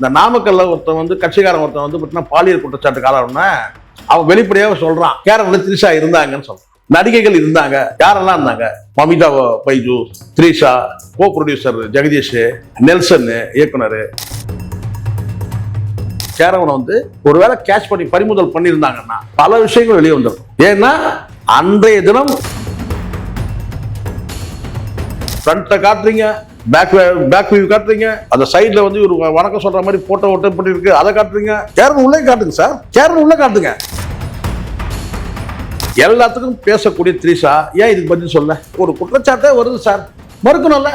இந்த நாமக்கல்ல ஒருத்தன் வந்து கட்சிக்காரன் ஒருத்தன் வந்து பார்த்தீங்கன்னா பாலியல் குற்றச்சாட்டுக்கு ஆளான அவன் வெளிப்படையாக சொல்றான் கேரளா திரிஷா இருந்தாங்கன்னு சொல்றான். நடிகைகள் இருந்தாங்க, யாரெல்லாம் இருந்தாங்க? மமிதா பைஜு, திரிஷா, கோ ப்ரொடியூசர் ஜெகதீஷ், நெல்சன் இயக்குனர். கேரவனை வந்து ஒருவேளை கேட்ச் பண்ணி பறிமுதல் பண்ணியிருந்தாங்கன்னா பல விஷயங்கள் வெளியே வந்துடும். ஏன்னா அன்றைய தினம் ஃப்ரண்ட்டை காட்டுறீங்க, பேக் வியூ காட்டுறீங்க, அந்த சைட்ல வந்து ஒரு வணக்கம் சொல்ற மாதிரி போட்டோ ஒட்ட போட்டு இருக்கு, அதை காட்டுறீங்க. கேரளா உள்ளே காட்டுங்க சார், கேரளா உள்ள காட்டுங்க. எல்லாத்துக்கும் பேசக்கூடிய திரிஷா ஏன் இதுக்கு பதில் சொல்ல? ஒரு குற்றச்சாட்டே வருது சார், மறுக்கணும்ல.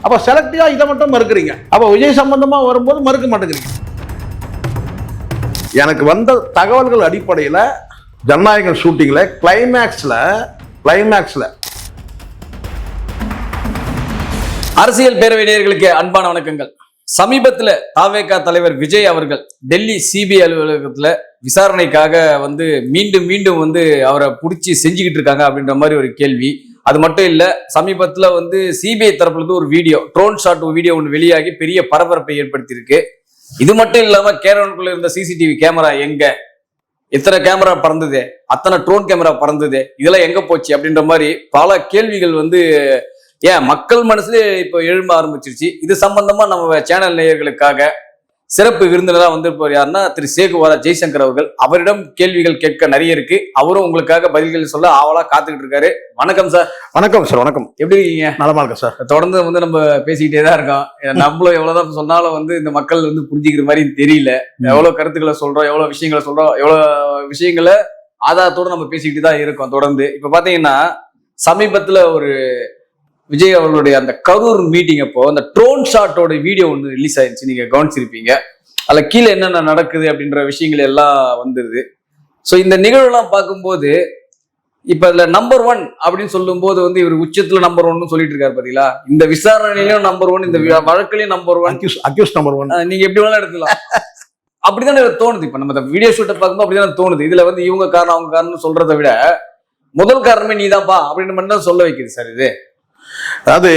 அப்ப செலக்டிவா இதை மட்டும் மறுக்கிறீங்க, அப்ப விஜய் சம்பந்தமா வரும்போது மறுக்க மாட்டேங்கிறீங்க. எனக்கு வந்த தகவல்கள் அடிப்படையில் ஜனநாயகன் ஷூட்டிங்ல கிளைமேக்ஸ்ல அரசியல் பேரவை நேயர்களுக்கு அன்பான வணக்கங்கள். சமீபத்தில் தாவேகா தலைவர் விஜய் அவர்கள் டெல்லி சிபிஐ அலுவலகத்துல விசாரணைக்காக வந்து மீண்டும் வந்து அவரை பிடிச்சி செஞ்சுக்கிட்டு இருக்காங்க அப்படின்ற மாதிரி ஒரு கேள்வி. அது மட்டும் இல்ல, சமீபத்துல வந்து சிபிஐ தரப்புல இருந்து ஒரு வீடியோ, ட்ரோன் ஷாட் வீடியோ ஒன்று வெளியாகி பெரிய பரபரப்பை ஏற்படுத்தியிருக்கு. இது மட்டும் இல்லாம கேரவனுக்குள்ள இருந்த சிசிடிவி கேமரா எங்க, எத்தனை கேமரா பறந்தது, அத்தனை ட்ரோன் கேமரா பறந்தது, இதெல்லாம் எங்க போச்சு அப்படின்ற மாதிரி பல கேள்விகள் வந்து மக்கள் மனசுல இப்போ எழும்ப ஆரம்பிச்சிருச்சு. இது சம்பந்தமா நம்ம சேனல் நேயர்களுக்காக சிறப்பு விருந்தினராக வந்திருப்பார் யாருன்னா திரு சேகுவாரா ஜெய்சங்கர் அவர்கள். அவரிடம் கேள்விகள் கேட்க நிறைய இருக்கு. அவரும் உங்களுக்காக பதில்கள் சொல்ல ஆவலா காத்துக்கிட்டு இருக்காரு. வணக்கம் சார். வணக்கம் சார். வணக்கம். எப்படி இருக்கீங்க? நலமா இருக்கேன் சார். தொடர்ந்து வந்து நம்ம பேசிக்கிட்டே தான் இருக்கோம். நம்மளும் எவ்வளவுதான் சொன்னாலும் வந்து இந்த மக்கள் வந்து புரிஞ்சுக்கிற மாதிரி தெரியல. எவ்வளவு கருத்துக்களை சொல்றோம், எவ்வளவு விஷயங்களை சொல்றோம், எவ்வளவு விஷயங்களை ஆதாரத்தோடு நம்ம பேசிக்கிட்டு தான் இருக்கோம் தொடர்ந்து. இப்ப பாத்தீங்கன்னா சமீபத்துல ஒரு விஜய் அவர்களுடைய அந்த கரூர் மீட்டிங் அப்போ அந்த ட்ரோன் ஷாட்டோட வீடியோ ஒன்று ரிலீஸ் ஆயிருச்சு. நீங்க கவனிச்சிருப்பீங்க. அதுல கீழே என்னென்ன நடக்குது அப்படின்ற விஷயங்கள் எல்லாம் வந்துருது. ஸோ இந்த நிகழ்வுலாம் பார்க்கும்போது இப்ப இதுல நம்பர் 1 அப்படின்னு சொல்லும் போது வந்து இவர் உச்சத்துல நம்பர் 1 சொல்லிட்டு இருக்காரு பாத்தீங்களா. இந்த விசாரணையிலும் நம்பர் 1, இந்த வழக்குலயும் நம்பர் 1, அக்யூஸ் நம்பர் 1. நீங்க எப்படி வேணாலும் எடுத்துக்கலாம். அப்படித்தானே தோணுது. இப்ப நம்ம வீடியோ ஷூட்டை பார்க்கும்போது அப்படிதான் தோணுது. இதுல வந்து இவங்க காரணம் அவங்க காரணம் சொல்றதை விட முதல் காரணமே நீதான்ப்பா அப்படின்ற மாதிரி தான் சொல்ல வைக்குது சார் இது. அதாவது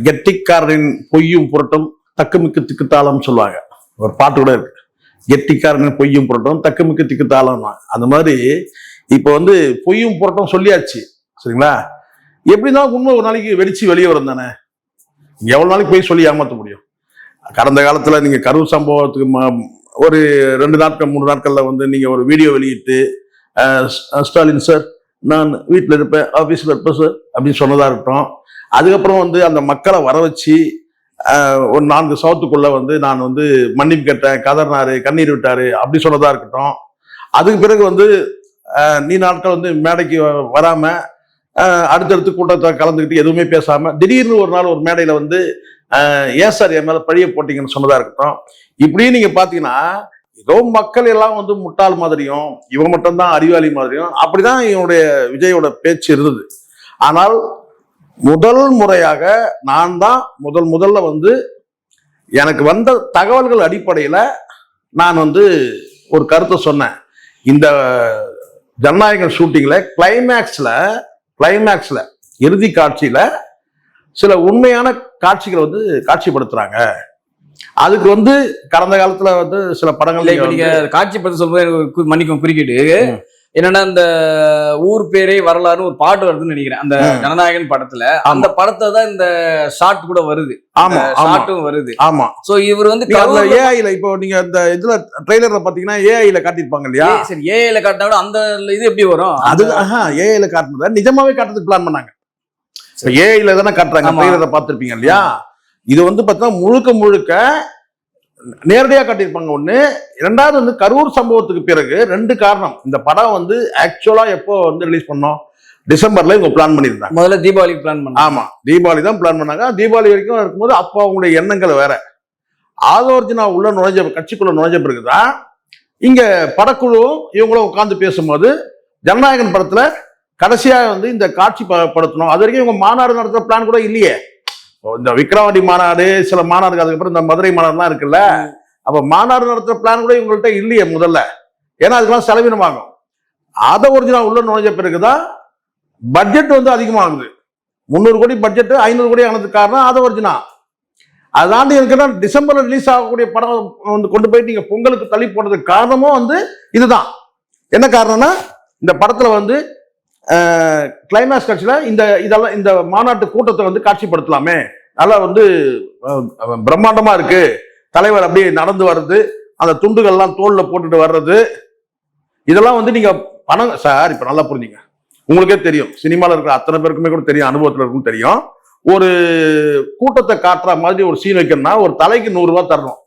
கெட்டிக்காரனின் பொய்யும் புரட்டும் தக்குமிக்கு திக்குத்தாளம் சொல்லுவாங்க. ஒரு பாட்டு கூட இருக்கு, கெட்டிக்காரனின் பொய்யும் புரட்டும் தக்குமிக்கு திக்குத்தாளம். அந்த மாதிரி இப்ப வந்து பொய்யும் புரட்டும் சொல்லியாச்சு, சரிங்களா? எப்படிதான் உண்மை ஒரு நாளைக்கு வெடிச்சு வெளியே வரும் தானே. எவ்வளவு நாளைக்கு போய் சொல்லி ஏமாற்ற முடியும்? கடந்த காலத்துல நீங்க கரூர் சம்பவத்துக்கு ஒரு 2 நாட்கள் 3 நாட்கள்ல வந்து நீங்க ஒரு வீடியோ வெளியிட்டு ஸ்டாலின் சார் நான் வீட்டில் இருப்பேன், ஆஃபீஸில் இருப்பேன் சார் அப்படின்னு சொன்னதா இருக்கட்டும். அதுக்கப்புறம் வந்து அந்த மக்களை வர வச்சு ஒரு 4 சவத்துக்குள்ள வந்து நான் வந்து மன்னிப்பு கேட்டேன், கதறினாரு, கண்ணீர் விட்டாரு அப்படி சொன்னதா இருக்கட்டும். அதுக்கு பிறகு வந்து நீ நாட்கள் வந்து மேடைக்கு வராம அடுத்தடுத்து கூட்டத்தை கலந்துக்கிட்டு எதுவுமே பேசாம திடீர்னு ஒரு நாள் ஒரு மேடையில வந்து ஏன் சார் என் மேல பழிய போட்டீங்கன்னு சொன்னதா இருக்கட்டும். இப்படி நீங்க பாத்தீங்கன்னா ஏதோ மக்கள் எல்லாம் வந்து முட்டாள் மாதிரியும் இவன் மட்டும்தான் அறிவாளி மாதிரியும் அப்படிதான் இவனுடைய விஜயோட பேச்சு இருந்தது. ஆனால் முதல் முறையாக நான் தான் முதல்ல வந்து எனக்கு வந்த தகவல்கள் அடிப்படையில நான் வந்து ஒரு கருத்தை சொன்னேன். இந்த ஜனநாயகன் ஷூட்டிங்ல கிளைமேக்ஸ்ல இறுதி காட்சியில சில உண்மையான காட்சிகளை வந்து காட்சிப்படுத்துறாங்க. அதுக்கு வந்து கடந்த காலத்துல வந்து சில படங்கள் நீங்க காட்சி பத்தி சொல்லும்போது மன்னிக்கும் குறுக்கிட்டு என்னன்னா இந்த ஊர் பேரே வரலாறு ஒரு பாட்டு வருதுன்னு நினைக்கிறேன் அந்த ஜனநாயகன் படத்துல. அந்த படத்தை தான் இந்த ஷாட் கூட வருது. ஆமா, ஷாட்டும் வருது. ஆமா. சோ இவர் வந்து ஏஐல இப்போ நீங்க இந்த இதுல ட்ரெய்லர்ல பாத்தீங்கன்னா ஏஐல காட்டிருப்பாங்க இல்லையா? சரி, ஏஐல காட்டினா கூட அந்த இது எப்படி வரும்? அது ஏஐல காட்டுனத நிஜமாவே காட்டுறதுக்கு பிளான் பண்ணாங்க. ஏஐல தானே காட்டுறாங்க, ட்ரெய்லரை பார்த்திருப்பீங்க இல்லையா? இது வந்து பார்த்தா முழுக்க நேரடியாக காட்டியிருப்பாங்க. ஒண்ணு. இரண்டாவது வந்து கரூர் சம்பவத்துக்கு பிறகு 2 காரணம். இந்த படம் வந்து ஆக்சுவலா எப்போ வந்து ரிலீஸ் பண்ணோம்? டிசம்பர்ல இவங்க பிளான் பண்ணியிருந்தாங்க. முதல்ல தீபாவளிக்கு பிளான் பண்ணாங்க. ஆமா, தீபாவளி தான் பிளான் பண்ணாங்க. தீபாவளி வரைக்கும் இருக்கும்போது அப்போ அவங்களுடைய எண்ணங்கள் வேற. ஆதோர்ஜினா கட்சிக்குள்ள நுழைஞ்ச பிறகுதான் இங்க படக்குழுவும் இவங்களும் உட்கார்ந்து பேசும்போது ஜனநாயகன் படத்துல கடைசியா வந்து இந்த காட்சி படுத்தணும். அது வரைக்கும் இவங்க மாநாடு நடத்துற பிளான் கூட இல்லையே. இந்த விக்ரவாண்டி மாநாடு, சில மாநாடுக்கு அதுக்கப்புறம் இந்த மதுரை மாநாடுலாம் இருக்குல்ல, அப்ப மாநாடு நடத்துற பிளான் கூட இவங்கள்ட்ட இல்லையே முதல்ல. ஏன்னா அதுக்கெல்லாம் செலவினமாகும். அதை ஒரிஜினா உள்ள நுழைஞ்ச பிறகுதான் பட்ஜெட் வந்து அதிகமாகுது. 300 கோடி பட்ஜெட் 500 கோடி ஆனதுக்கு காரணம் அதை ஒரிஜினா. அதாண்டி இருக்குன்னா டிசம்பர்ல ரிலீஸ் ஆகக்கூடிய படம் வந்து கொண்டு போயிட்டு நீங்க பொங்கலுக்கு தள்ளி போடுறதுக்கு காரணமும் வந்து இதுதான். என்ன காரணம்னா இந்த படத்துல வந்து கிளைமேக்ஸ் காட்சியில இதெல்லாம் இந்த மாநாட்டு கூட்டத்தை வந்து காட்சிப்படுத்தலாமே, நல்லா வந்து பிரம்மாண்டமா இருக்கு, தலைவர் அப்படியே நடந்து வர்றது, அந்த துண்டுகள்லாம் தோல்ல போட்டுட்டு வர்றது, இதெல்லாம் வந்து நீங்க பணம் சார். இப்ப நல்லா புரிஞ்சுங்க, உங்களுக்கே தெரியும், சினிமால இருக்கிற அத்தனை பேருக்குமே கூட தெரியும், அனுபவத்துல இருக்கும் தெரியும். ஒரு கூட்டத்தை காட்டுற மாதிரி ஒரு சீன் வைக்கணும்னா ஒரு தலைக்கு 100 ரூபாய் தரணும்.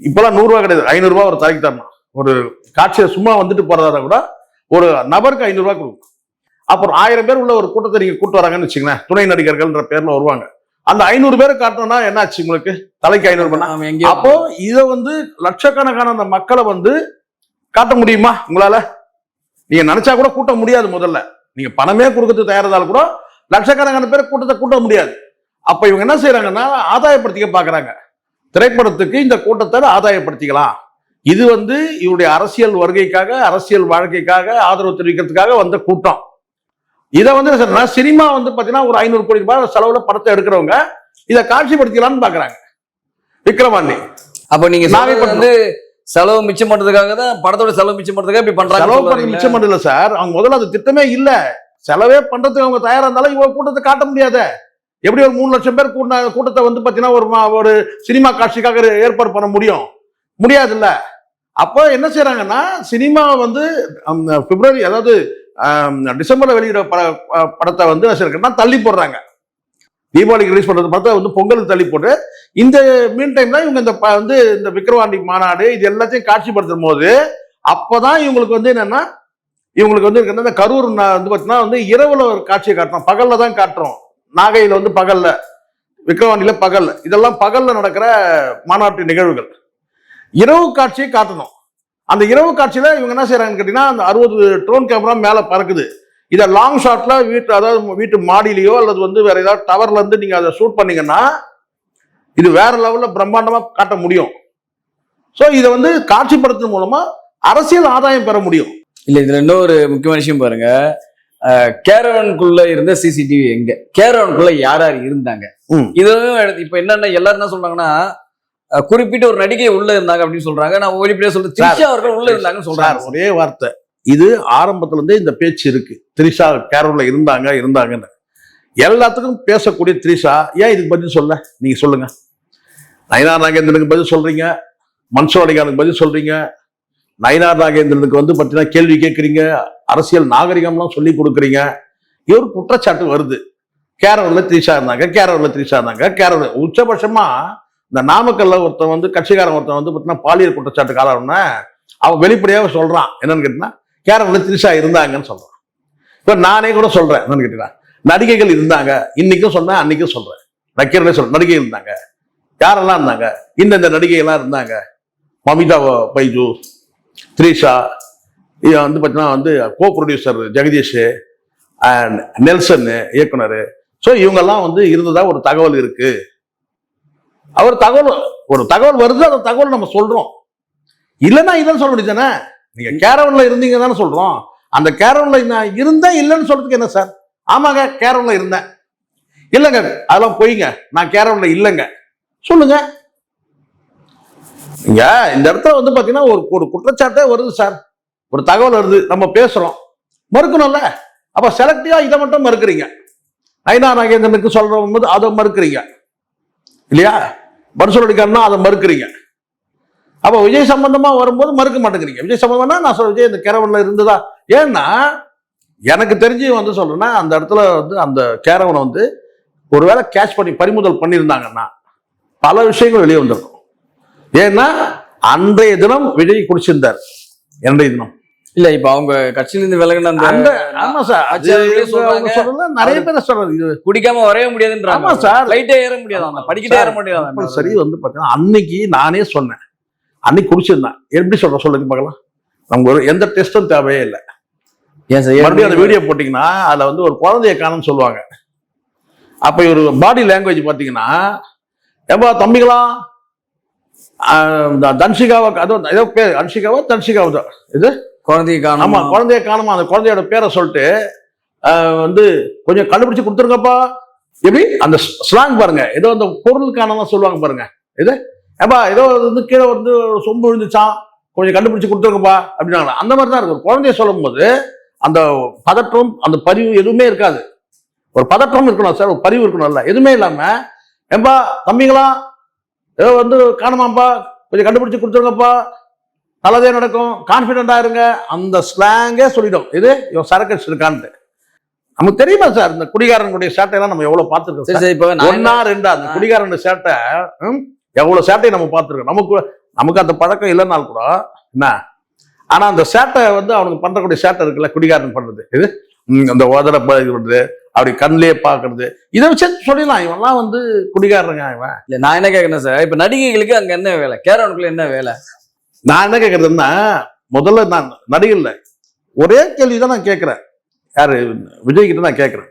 இப்பெல்லாம் 100 ரூபாய் கிடையாது, 500 ரூபாய் ஒரு தலைக்கு தரணும். ஒரு காட்சியை சும்மா வந்துட்டு போறதா கூட ஒரு நபருக்கு 500 ரூபாய் கொடுக்கும். அப்புறம் 1000 பேர் உள்ள ஒரு கூட்டத்தை நீங்க கூட்டு வராங்கன்னு வச்சுங்களேன், துணை நடிகர்கள்ன்ற பேர்ல வருவாங்க. அந்த 500 பேரை காட்டணும்னா என்ன ஆச்சு உங்களுக்கு, தலைக்கு 500 ரூபாய். அப்போ இதை வந்து லட்சக்கணக்கான அந்த மக்களை வந்து காட்ட முடியுமா உங்களால? நீங்க நினைச்சா கூட கூட்ட முடியாது. முதல்ல நீங்க பணமே கொடுக்கறது தயாரிதாலும் கூட லட்சக்கணக்கான பேர் கூட்டத்தை கூட்ட முடியாது. அப்ப இவங்க என்ன செய்யறாங்கன்னா ஆதாயப்படுத்திக்க பாக்குறாங்க. திரைப்படத்துக்கு இந்த கூட்டத்தை ஆதாயப்படுத்திக்கலாம். இது வந்து இவருடைய அரசியல் வருகைக்காக, அரசியல் வாழ்க்கைக்காக ஆதரவு தெரிவிக்கிறதுக்காக வந்த கூட்டம். இதை வந்து சினிமா வந்து பாத்தீங்கன்னா ஒரு 500 கோடி ரூபாய் செலவுல படத்தை எடுக்கிறவங்க இதை காட்சிப்படுத்திக்கலாம்னு பாக்குறாங்க. விக்ரமாண்டி அப்ப நீங்க வந்து செலவு மிச்சம் பண்றதுக்காக தான், படத்தோட செலவு மிச்சம் பண்றதுக்காக இப்படி பண்றாங்க. செலவு பண்ணி மிச்சம் பண்ணல சார், அவங்க முதல்ல அது திட்டமே இல்ல. செலவே பண்றதுக்கு அவங்க தயாரா இருந்தாலும் இவங்க கூட்டத்தை காட்ட முடியாத. எப்படி ஒரு 3 லட்சம் பேர் கூட்டத்தை வந்து பாத்தீங்கன்னா ஒரு சினிமா காட்சிக்காக ஏற்பாடு பண்ண முடியாது இல்ல. அப்போ என்ன செய்யறாங்கன்னா சினிமா வந்து பிப்ரவரி, அதாவது டிசம்பர்ல வெளியிட படத்தை வந்து தள்ளி போடுறாங்க. தீபாவளிக்கு ரிலீஸ் பண்றது படத்தை வந்து பொங்கலுக்கு தள்ளி போட்டு, இந்த மீன் டைம்ல இவங்க இந்த விக்கிரவாண்டி மாநாடு இது எல்லாத்தையும் காட்சிப்படுத்தும் போது அப்பதான் இவங்களுக்கு வந்து என்னன்னா, இவங்களுக்கு வந்து இந்த கரூர் வந்து பாத்தீங்கன்னா வந்து இரவுல ஒரு காட்சியை காட்டுறோம், பகல்ல தான் காட்டுறோம். நாகையில வந்து பகல்ல, விக்கிரவாண்டியில பகல்ல, இதெல்லாம் பகல்ல நடக்கிற மாநாட்டு நிகழ்வுகள். இரவு காட்சியை காட்டணும். அந்த இரவு காட்சியில இவங்க என்ன செய்யறாங்கன்னு கேட்டீங்கன்னா, அந்த 60 ட்ரோன் கேமரா மேல பறக்குது. இதை லாங் ஷாட்ல வீட்டு மாடியிலையோ அல்லது வந்து வேற ஏதாவது டவர்ல இருந்து நீங்க அதை ஷூட் பண்ணீங்கன்னா இது வேற லெவல்ல பிரம்மாண்டமா காட்ட முடியும். சோ இதை வந்து காட்சிப்படுத்தும் மூலமா அரசியல் ஆதாயம் பெற முடியும். இல்ல, இதுல இன்னொரு முக்கியமான விஷயம் பாருங்க. கேரவனுக்குள்ள இருந்த சிசிடிவி எங்க, கேரவனுக்குள்ள யார் யார் இருந்தாங்க, இதுவும் இப்ப என்னன்னா எல்லாரும் என்ன சொல்றாங்கன்னா, குறிப்பிட்ட ஒரு நடிகை உள்ள இருந்தாங்க அப்படின்னு சொல்றாங்க. நான் வெளிப்படையா சொல்றேன், த்ரிஷா அவர்கள் உள்ள இருந்தாங்கன்னு சொல்றாங்க. ஒரே வார்த்தை, இது ஆரம்பத்துல இருந்தே இந்த பேச்சு இருக்கு, த்ரிஷா கேரவன்ல இருந்தாங்கன்னு. எல்லாத்துக்கும் பேசக்கூடிய த்ரிஷா ஏன் இதுக்கு பதில் சொல்ல? நீங்க சொல்லுங்க. நயினார் நாகேந்திரனுக்கு பதில் சொல்றீங்க, மன்சூர் அலிகானுக்கு பதில் சொல்றீங்க, நயினார் நாகேந்திரனுக்கு வந்து பார்த்தீங்கன்னா கேள்வி கேட்குறீங்க, அரசியல் நாகரிகம்லாம் சொல்லி கொடுக்குறீங்க. ஒரு குற்றச்சாட்டு வருது, கேரவன்ல த்ரிஷா இருந்தாங்க. கேரவன் உச்சபட்சமா இந்த நாமக்கல்ல ஒருத்தன் வந்து கட்சிக்காரன் ஒருத்தன் வந்து பார்த்தீங்கன்னா பாலியல் குற்றச்சாட்டு காரணம்னா அவன் வெளிப்படையாக சொல்றான். என்னன்னு கேட்டீங்கன்னா கேரவன்ல த்ரிஷா இருந்தாங்கன்னு சொல்றான். இப்ப நானே கூட சொல்றேன், என்னன்னு கேட்டீங்கன்னா நடிகைகள் இருந்தாங்க, இன்னைக்கும் சொன்னேன், அன்னைக்கும் சொல்றேன், நக்கீரனே சொல்றேன், நடிகைகள் இருந்தாங்க. யாரெல்லாம் இருந்தாங்க? இந்த நடிகைகள்லாம் இருந்தாங்க. மமிதா பைஜு, த்ரிஷா, இது வந்து பார்த்தீங்கன்னா வந்து co producer Jagadish and Nelson இயக்குனர். ஸோ இவங்கெல்லாம் வந்து இருந்ததா ஒரு தகவல் இருக்கு. ஒரு தகவல் வருது, அந்த தகவல் நம்ம சொல்றோம். இல்லைன்னா இதெல்லாம் சொல்ல முடியாது தானே. நீங்க கேரவன்ல இருந்தீங்க தானே சொல்றோம். அந்த கேரவன்ல நான் இருந்தேன் இல்லைன்னு சொல்றதுக்கு என்ன சார்? ஆமாங்க கேரவன்ல இருந்தேன். இல்லைங்க அதெல்லாம் போய்ங்க, நான் கேரவன்ல இல்லைங்க சொல்லுங்க. இங்க இந்த இடத்துல வந்து பாத்தீங்கன்னா ஒரு குற்றச்சாட்டே வருது சார், ஒரு தகவல் வருது, நம்ம பேசுறோம், மறுக்கணும்ல. அப்ப செலக்டிவா இதை மட்டும் மறுக்கிறீங்க. நயினார் நாகேந்திரனுக்கு சொல்றோம் போது அதை மறுக்கிறீங்க இல்லையா? மன்சூர் அலிகான்னா அதை மறுக்கிறீங்க. அப்ப விஜய் சம்பந்தமா வரும்போது மறுக்க மாட்டேங்கிறீங்க. விஜய் சம்பந்தம்னா நான் சொல்ல விஜய் இந்த கேரவன்ல இருந்ததா? ஏன்னா எனக்கு தெரிஞ்சு வந்து சொல்றேன்னா அந்த இடத்துல வந்து அந்த கேரவனை வந்து ஒருவேளை கேட்ச் பண்ணி பறிமுதல் பண்ணியிருந்தாங்கன்னா பல விஷயங்கள் வெளியே வந்திருக்கும். ஏன்னா அன்றைய தினம் விஜய் குடிச்சிருந்தார். அன்றைய தினம் இல்ல, இப்ப அவங்க கட்சியிலிருந்து விலகின ஆமா சார், நிறைய பேர் சொல்றது குடிக்காம வரைய முடியாதுன்றாங்க. ஆமா சார், லைட்டே ஏற முடியாது, அந்த படிக்கிட்டே ஏற முடியாது. சரி வந்து பாத்தீங்கன்னா அன்னைக்கு நானே சொன்னேன், அன்னைக்கு குடிச்சிருந்தேன். எப்படி சொல்லுங்க பார்க்கலாம். நமக்கு எந்த டெஸ்டும் தேவையே இல்லை. மறுபடியும் அந்த வீடியோ போட்டீங்கன்னா அதுல வந்து ஒரு குழந்தைய காணும்னு சொல்லுவாங்க. அப்ப ஒரு பாடி லாங்குவேஜ் பாத்தீங்கன்னா, ஏம்பா தம்பிகளா தன்ஷிகாவா, அதுவும் ஏதோ பேர் அன்ஷிகாவா தன்ஷிகாவா, இது குழந்தைய காணும். ஆமா குழந்தைய காணுமா, அந்த குழந்தையோட பேரை சொல்லிட்டு வந்து கொஞ்சம் கண்டுபிடிச்சு கொடுத்துருங்கப்பா எப்படி அந்த ஸ்லாங் பாருங்க, ஏதோ அந்த பொருளுக்கானதான் சொல்லுவாங்க பாருங்க. இது ஏப்பா ஏதோ வந்து கீழே வந்து சொம்பு விழுந்துச்சான், கொஞ்சம் கண்டுபிடிச்சு கொடுத்துருங்கப்பா அப்படின்னாங்களா, அந்த மாதிரி தான் இருக்கும். ஒரு குழந்தைய சொல்லும் போது அந்த பதற்றம் அந்த பரிவு எதுவுமே இருக்காது. ஒரு பதற்றம் இருக்கணும் சார், ஒரு பரிவு இருக்கணும்ல, எதுவுமே இல்லாம ஏன்பா தம்பிங்களா ஏதோ வந்து காணுமாப்பா, கொஞ்சம் கண்டுபிடிச்சு கொடுத்துருங்கப்பா, நல்லதே நடக்கும், கான்பிடண்டா இருங்க, அந்த ஸ்லாங்கே சொல்லிடும். இது இவன் சரக்கு இருக்கான்ட்டு. நமக்கு தெரியுமா சார் இந்த குடிகாரனுடைய சேட்டையெல்லாம் நம்ம எவ்வளவு பார்த்துருக்கோம். ஒன்னா ரெண்டா அந்த குடிகாரன் சேட்டை எவ்வளவு சேட்டையை நம்ம பார்த்துருக்கோம். நமக்கு அந்த பழக்கம் இல்லைன்னாலும் கூட என்ன, ஆனா அந்த சேட்டை வந்து அவனுக்கு பண்றக்கூடிய சேட்டை இருக்குல்ல, குடிகாரன் பண்றது இது, அந்த உதர பழகிறது, அப்படி கண்ணிலேயே பாக்குறது, இதை வச்சு சொல்லிடலாம் இவன்லாம் வந்து குடிகாரங்க இவன். இல்ல நான் என்ன கேட்கறேன் சார், இப்ப நடிகைகளுக்கு அங்க என்ன வேலை, கேரவனுக்குள்ள என்ன வேலை? நான் என்ன கேட்கறதுன்னா, முதல்ல நான் நடிகர்ல ஒரே கேள்விதான் நான் கேட்கிறேன், யாரு விஜய் கிட்ட நான் கேட்கிறேன்.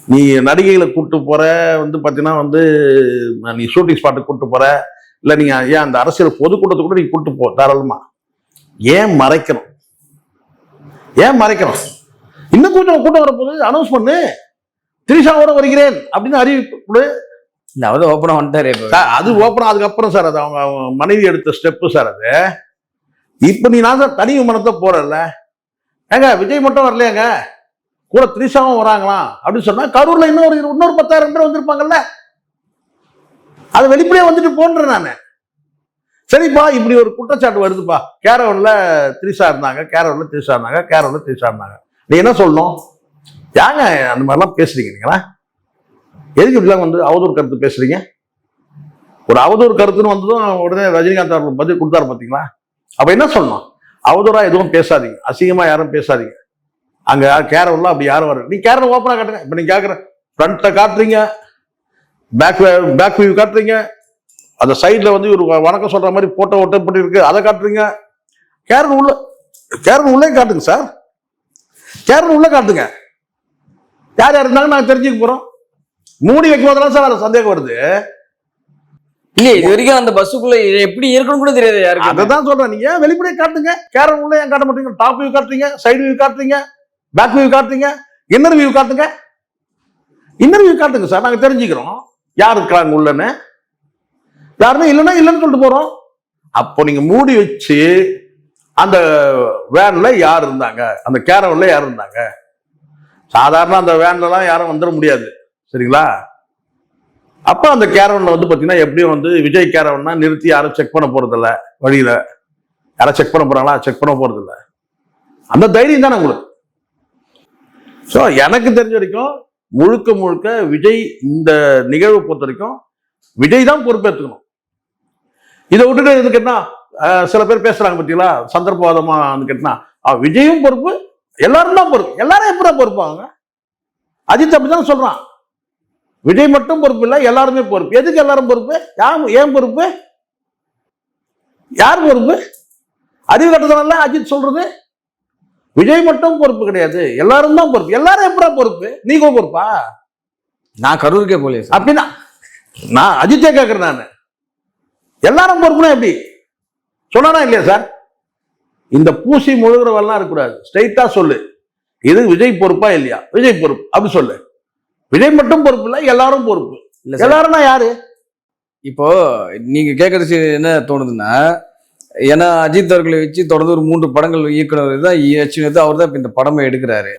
நீ நடிகைகளை கூப்பிட்டு போற வந்து பாத்தீங்கன்னா வந்து நீ ஷூட்டிங் ஸ்பாட்டுக்கு கூப்பிட்டு போற, இல்ல நீங்க ஏன் அந்த அரசியல் பொதுக்கூட்டத்தை கூட நீ கூப்பிட்டு போ தாராளமா. ஏன் மறைக்கணும்? ஏன் மறைக்கணும்? இன்னும் கூட்டம் வரப்போது அனௌன்ஸ் பண்ணு, திரிஷாவோட வருகிறேன் அப்படின்னு அறிவிப்பு. அவர் ஓப்பனா வந்துட்டாரு. அது ஓப்பனா அதுக்கப்புறம் சார், அது அவங்க மனைவி எடுத்த ஸ்டெப்பு சார். அது இப்ப நீ நான் தனி விமானத்தை போறல, ஏங்க விஜய் மட்டும் வரலையாங்க, கூட திரிஷாவும் வராங்களாம் அப்படின்னு சொன்னா கரூர்ல இன்னொரு 10,000 பேர் வந்திருப்பாங்கல்ல, அது வெளிப்படையா வந்துட்டு போன்றேன் நானு. சரிப்பா, இப்படி ஒரு குற்றச்சாட்டு வருதுப்பா, கேரவன்ல திரிஷா இருந்தாங்க, கேரவன்ல திரிஷா இருந்தாங்க, கேரவன்ல திரிஷா இருந்தாங்க, நீ என்ன சொல்லணும்? யாங்க அந்த மாதிரிலாம் பேசுறீங்க நீங்களா? எதுக்கு இப்படிலாம் வந்து அவதூறு கருத்து பேசுறீங்க? ஒரு அவதூறு கருத்துன்னு வந்ததும் உடனே ரஜினிகாந்த் அவர்கள் பதில் கொடுத்தாரு பாத்தீங்களா? அப்ப என்ன சொல்லணும்? அவதூறா எதுவும் பேசாதீங்க, அசிங்கமா யாரும் பேசாதீங்க. அங்க கேரவன்ல அப்படி யாரும் வர, நீ கேரவன் ஓப்பனா காட்டுங்க. இப்ப நீங்க கேக்குற ஃப்ரண்ட்டை காட்டுறீங்க, பேக் வியூ காட்டுறீங்க, அந்த சைட்ல வந்து ஒரு வணக்கம் சொல்ற மாதிரி போட்டோ ஒட்டப்பட்டு இருக்கு, அதை காட்டுறீங்க. கேரவன் உள்ளே காட்டுங்க சார், கேரவன் உள்ள காட்டுங்க. யார் யார் இருந்தாங்க நாங்க தெரிஞ்சுக்க போறோம். மூடி வைக்கும் போதெல்லாம் சார் சந்தேகம் வருது. இல்ல இது வரைக்கும் அந்த பஸ்ஸுக்குள்ள எப்படி இருக்கணும் கூட தெரியாது யாருக்கு. அதான் சொல்றேன், நீங்க வெளிப்படையா காட்டுங்க. கேரவன் உள்ள ஏன் காட்ட மாட்டீங்க? டாப் வியூ காட்டுறீங்க, சைடு வியூ காட்டுறீங்க, பேக் வியூ காட்டுறீங்க, இன்னர் வியூ காட்டுங்க. இன்னர் வியூ காட்டுங்க சார், நாங்க தெரிஞ்சுக்கிறோம் யார் இருக்கிறாங்க உள்ளன்னு. யாருமே இல்லைன்னா இல்லைன்னு சொல்லிட்டு போறோம். அப்போ நீங்க மூடி வச்சு அந்த வேன்ல யார் இருந்தாங்க, அந்த கேரவன்ல யார் இருந்தாங்க? சாதாரண அந்த வேன்ல எல்லாம் யாரும் வந்துட முடியாது, சரிங்களா? அப்ப அந்த கேரவன்ல வந்து பாத்தீங்கன்னா எப்படியும் வந்து விஜய் கேரவன்னா நிறுத்தி யாரும் செக் பண்ண போறது இல்ல, வழியில யாரும் செக் பண்ண போறாங்களா? செக் பண்ண போறது இல்ல. அந்த தைரியம் தானே உங்களுக்கு. ஸோ எனக்கு தெரிஞ்ச வரைக்கும் முழுக்க முழுக்க விஜய் இந்த நிகழ்வை பொறுத்த வரைக்கும் விஜய் தான் பொறுப்பேற்றுக்கணும். இதை விட்டுட்டு இது கேட்டா சில பேர் பேசுறாங்க பார்த்தீங்களா, சந்தர்ப்பவாதமா கேட்டா விஜயும் பொறுப்பு, எல்லாரும் தான் பொறுப்பு. எல்லாரும் எப்படா பொறுப்பாங்க? அஜித் அப்படிதான் சொல்றான், விஜய் மட்டும் பொறுப்பு இல்லை, எல்லாருமே பொறுப்பு. எதுக்கு எல்லாரும் பொறுப்பு? ஏன் பொறுப்பு? யார் பொறுப்பு? அறிவு கட்டதுனால அஜித் சொல்றது விஜய் மட்டும் பொறுப்பு கிடையாது, எல்லாரும் தான் பொறுப்பு. எல்லாரும் எப்படா பொறுப்பு? நீங்க பொறுப்பா? நான் கரூருக்கே போல அப்படின்னா நான் அஜித்தே கேட்கிறேன். நான் எல்லாரும் பொறுப்புனா எப்படி சொன்னா இல்லையா சார்? இந்த பூசி முழுகிறவெல்லாம் இருக்கக்கூடாது, ஸ்ட்ரைட்டா சொல்லு, இது விஜய் பொறுப்பா இல்லையா? விஜய் பொறுப்பு அப்படி சொல்லு. விஜய் மட்டும் பொறுப்பு இல்லை, எல்லாரும் பொறுப்பு. எல்லாரும்னா யாரு? இப்போ நீங்க கேட்கறது என்ன தோணுதுன்னா, ஏன்னா அஜித் அவர்களை வச்சு தொடர்ந்து ஒரு 3 படங்கள் இயக்குனர் தான் எச் வினோத், அவர் தான் இந்த படமே எடுக்கிறாரு.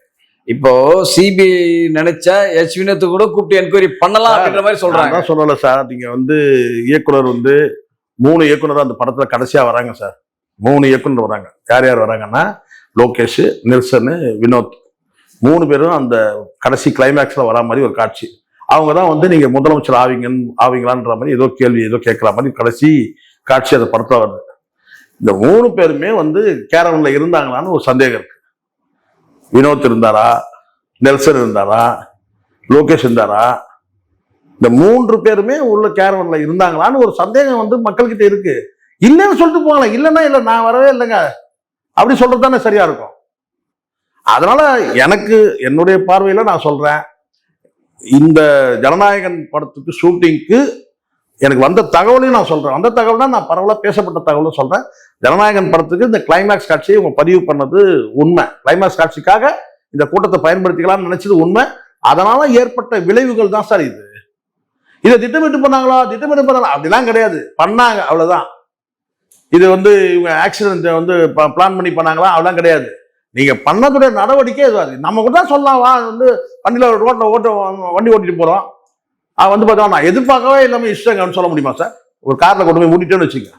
இப்போ சிபிஐ நினைச்சா எச் வினோத் கூட கூப்பிட்டு என்கொயரி பண்ணலாம் அப்படின்ற மாதிரி சொல்றாங்க. சொல்லல சார், நீங்க வந்து இயக்குனர் வந்து 3 இயக்குனர் அந்த படத்துல கடைசியா வராங்க சார். 3 இயக்குனர் வராங்க. யார் யார் வராங்கன்னா, லோகேஷ், நெல்சன், வினோத், 3 பேரும் அந்த கடைசி கிளைமேக்ஸ்ல வரா மாதிரி ஒரு காட்சி. அவங்க தான் வந்து நீங்க முதலமைச்சர் ஆவீங்களான்ற மாதிரி ஏதோ கேள்வி ஏதோ கேட்கற மாதிரி கடைசி காட்சி அந்த படத்துல வருது. இந்த 3 பேருமே வந்து கேரவன்ல இருந்தாங்களான்னு ஒரு சந்தேகம் இருக்கு. வினோத் இருந்தாரா, நெல்சன் இருந்தாரா, லோகேஷ் இருந்தாரா, இந்த 3 பேருமே உள்ள கேரவன்ல இருந்தாங்களான்னு ஒரு சந்தேகம் வந்து மக்கள்கிட்ட இருக்கு. இல்லைன்னு சொல்லிட்டு போகலாம், இல்லைன்னா இல்லை நான் வரவே இல்லைங்க அப்படி சொல்றது தானே சரியா இருக்கும். அதனால எனக்கு என்னுடைய பார்வையில நான் சொல்றேன், இந்த ஜனநாயகன் படத்துக்கு ஷூட்டிங்க்கு எனக்கு வந்த தகவலையும் நான் சொல்றேன். அந்த தகவல் தான் நான் பரவலா பேசப்பட்ட தகவலும் சொல்றேன். ஜனநாயகன் படத்துக்கு இந்த கிளைமேக்ஸ் காட்சியை இவங்க பதிவு பண்ணது உண்மை. கிளைமேக்ஸ் காட்சிக்காக இந்த கூட்டத்தை பயன்படுத்திக்கலாம்னு நினைச்சது உண்மை. அதனால ஏற்பட்ட விளைவுகள் தான் சார் இது. இதை திட்டமிட்டு பண்ணாங்களா, திட்டமிட்டு பண்ணாங்களா அப்படிலாம் கிடையாது, பண்ணாங்க அவ்வளவுதான். இது வந்து இவங்க ஆக்சிடென்ட் வந்து பிளான் பண்ணி பண்ணாங்களா அப்படிலாம் கிடையாது. நீங்க பண்ணக்கூடிய நடவடிக்கை அது. நம்ம கூட தான் சொல்லலாம், வா வந்து வண்டியில ரோட்ல வண்டி ஓட்டிட்டு போறோம், வந்து பார்த்தா நான் எதிர்பார்க்கவே இல்லாம இஷ்டங்கன்னு சொல்ல முடியுமா சார்? ஒரு கார்ல கொண்டு போய் மூட்டிட்டேன்னு வச்சுங்க,